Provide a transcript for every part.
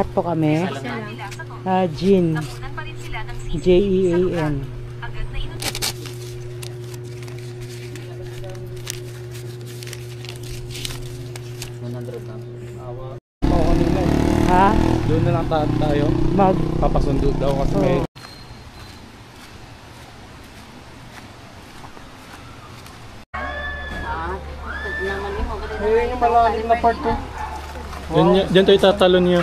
lahat po kami. Jean. Jean. Ha? Doon na lang tayo. Papasundo daw kasi may... Yung malalim na part ko. Diyan tayo tatalon niyo.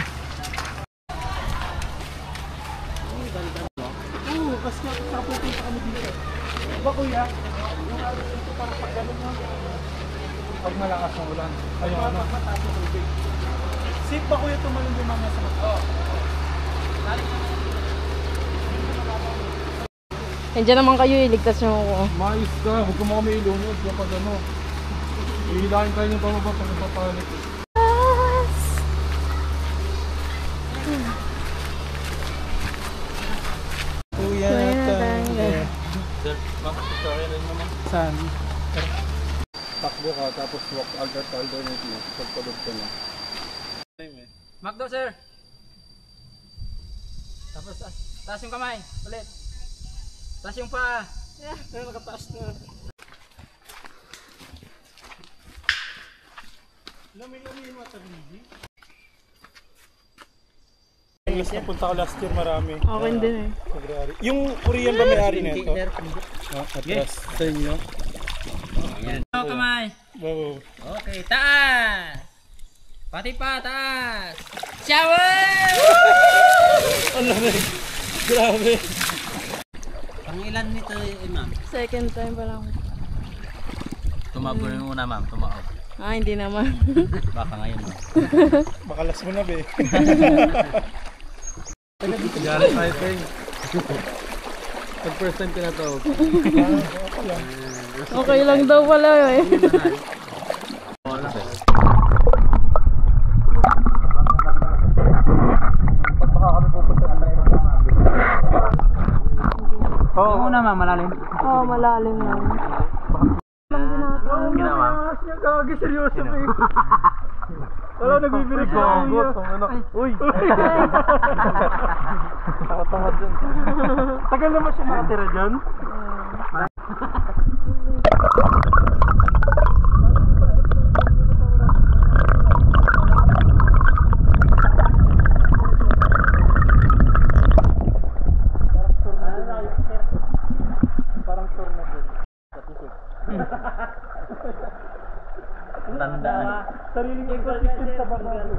Kasi napupunta kami dito. Ba kuya? Yung araw dito parang pag gano'n na. Pag malakas ng ulan. Ayun ano. Safe ba kuya tumalong dumama sa mga? Oo. Nandiyan naman kayo, iligtas nyo ako. Mais ka, huwag ka mo kami ilunod kapag ano. Ihilahin kayo ng pamaba pag napapanik. Kuya tayo. Sir, makasasaya rin naman. Saan? Takbo ka tapos walk alternate mo. Pagpalog ka na. Macdo sir. Tapos taas yung kamay. Ulit. Taas yung paa. Ay, nakataas na. Lami-lami yung mga tabigi. Yes, napunta ko last year marami. Okay din eh. February. Yung Korean ba may-ari na ito? Atras sa inyo. Hello kamay. Wow. Okay, taas. Pati pa, taas. Shower! Ano na? Grabe. Pang ilan nito ma'am? Second time pa lang. Tumabo rin muna ma'am, tumao. Ah, hindi naman. Baka ngayon ma'am. Makalas mo na be. Galing tayo tayo. Pag first time tinatawag. Okay lang daw pala eh. Oo muna ma'am, malalim. Oo, malalim lang. Ginawa. Gagi, seryoso ba yun? Wala, nagbibirig ko. Uy! Takot-takot dyan. Tagal naman siya nakatira dyan. Parang tour na dyan. Tandaan. Sariling ecosystem sa Baguio.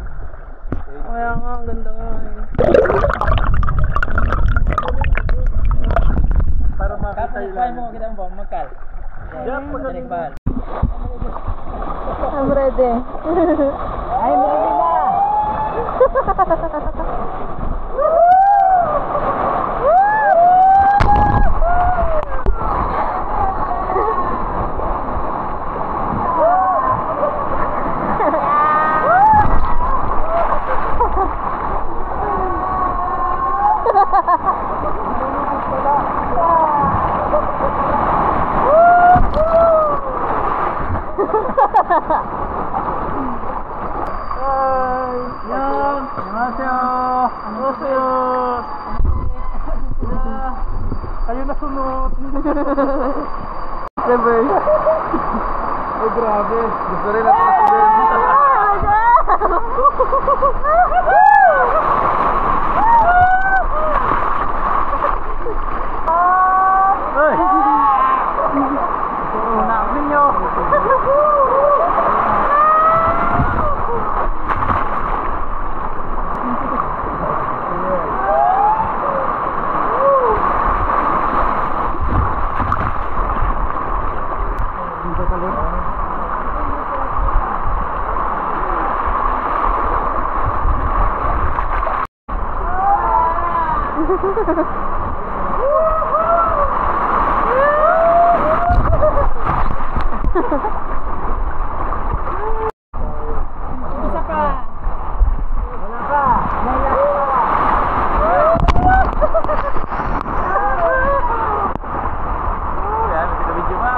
Kaya nga, ang ganda nga eh. Para makita yung Kaya mo kita mo magkal. Diyan, magaling ba? I'm ready. Ay, ready na! Kayo na sunod. Reverse. Ay, grabe. Gusto rin natin na Ay! Unamin nyo! Isa pa. Wala pa! Yan, video pa!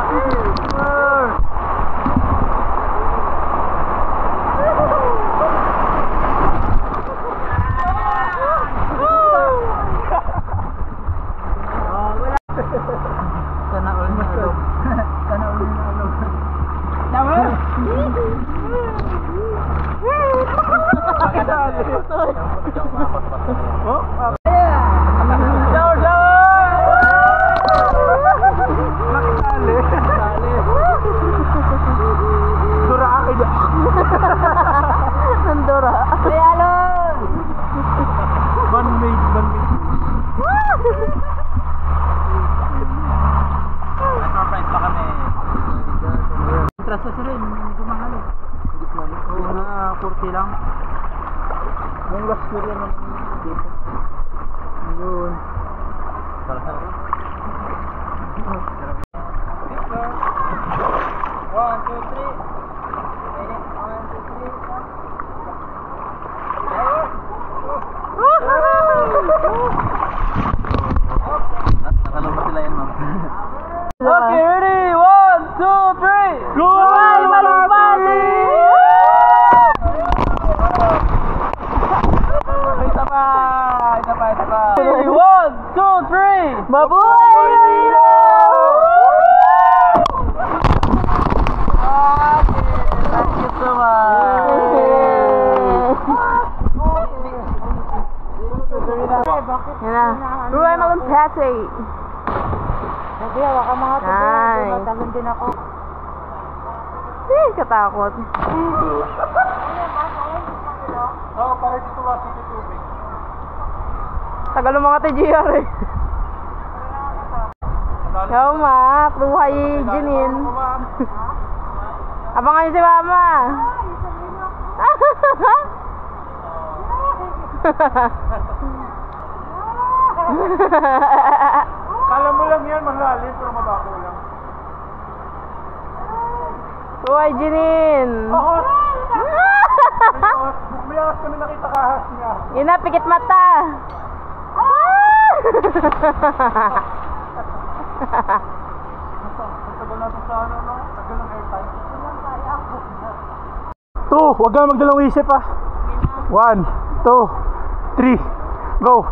Okay lang. Yung gas ko rin naman dito. Yun. Sarap. 1, 2, 3. Nakalumba sila yan, ma'am. Okay, ready? 1, 2, 3. Go! Malumpati! Isa pa! 1, 2, 3. Mabuhay! Thank you so much. Yan na. Mabuhay Malumpati! Sabi, hawa ka mga tabi. Nice. Tumatalon din ako. Katakot. Oo, para dito kasi yung tubig. Tagal ng mga TGR eh. Yo, Mac. Buhay, Janine. Abangan niyo si Mama. Kala mo lang yan, malalim, pero mabago lang. Buhay, Janine. May ahas kami nakita kahas niya. Yun na, pikit mata. Tagal natin sa ano, no? Tagal ng airtime. Huwag kang magdalawang isip ah. 1, 2, 3, go!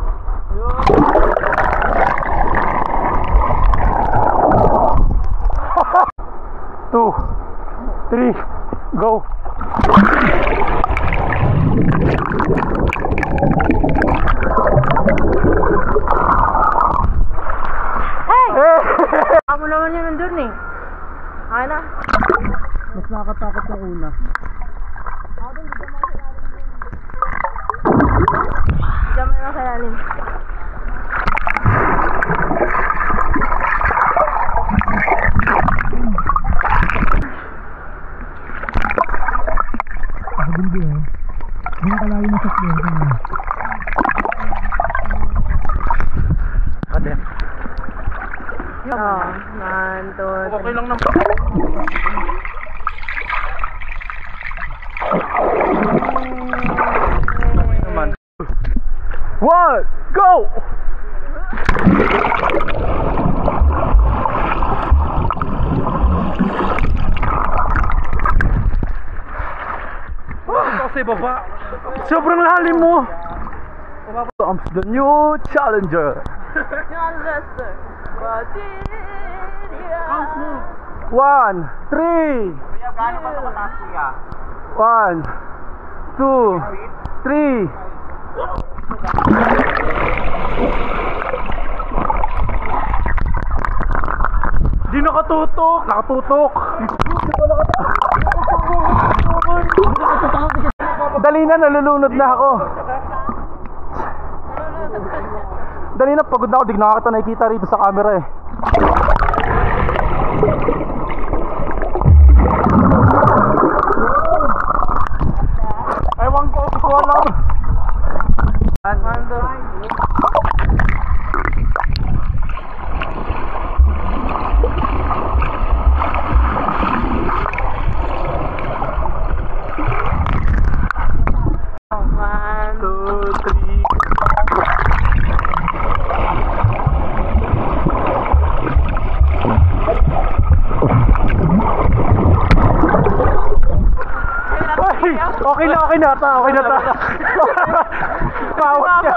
Two, 3, go! Ako naman yun nandun eh. Ay na. Mas nakakatakot yung una. Diyan mo yung kalalim. Oh, 1, 2, 3. Okay lang naman. Naman. 1, go! Kasi baba. Sobrang lalim mo. Comes the new challenger. John Lester. What did you? 1, 3. Kuya, gaano ba ito kataas, kuya? 1, 2, 3. Di nakatutok. Nakatutok. Dali na, nalulunod na ako. Dali na, pagod na ako. Di nakakita nakikita rito sa camera eh. Ewan ko, ko alam. Okay na ta. Pawag ka.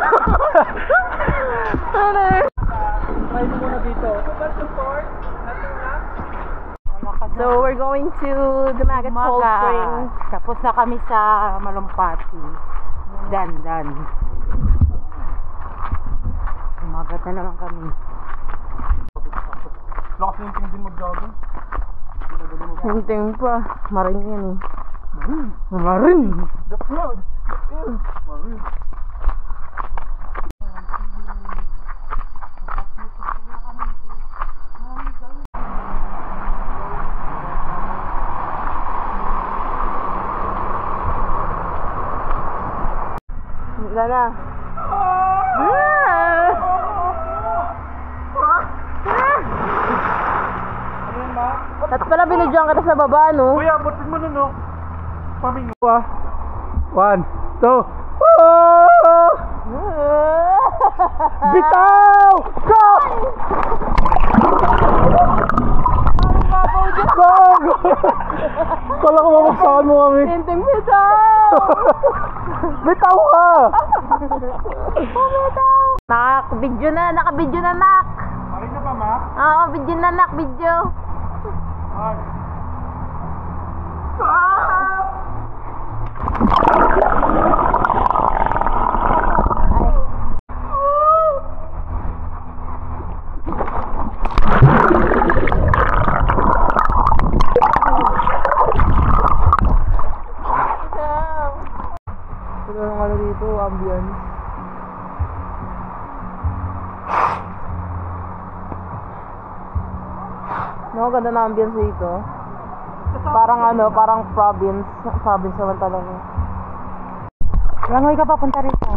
May muna dito. So we're going to the Magat Cold Spring. Tapos na kami sa Malumpati. Dan. Umagat na naman kami. Lakas na yung din mag-jogging. Hinting pa. Marin yan eh. Marin. The flood is marin. Wala na. Ano yan, ma? At pala binidyoan kita sa baba, no? Kuya, butin mo nun, no? Pamingo. 1, 2. Oh! Bitaw! Go! Go! Kala ko mamaksakan mo kami. Tinting bitaw! Bitaw ka! Nakabidyo na, nak. Okay na ba, ma? Oo, video na, nak, video. Ito lang ano dito, ambience. No, ganda na ambience dito. Parang ano, parang province. Province naman talaga. Langoy ka papunta rito.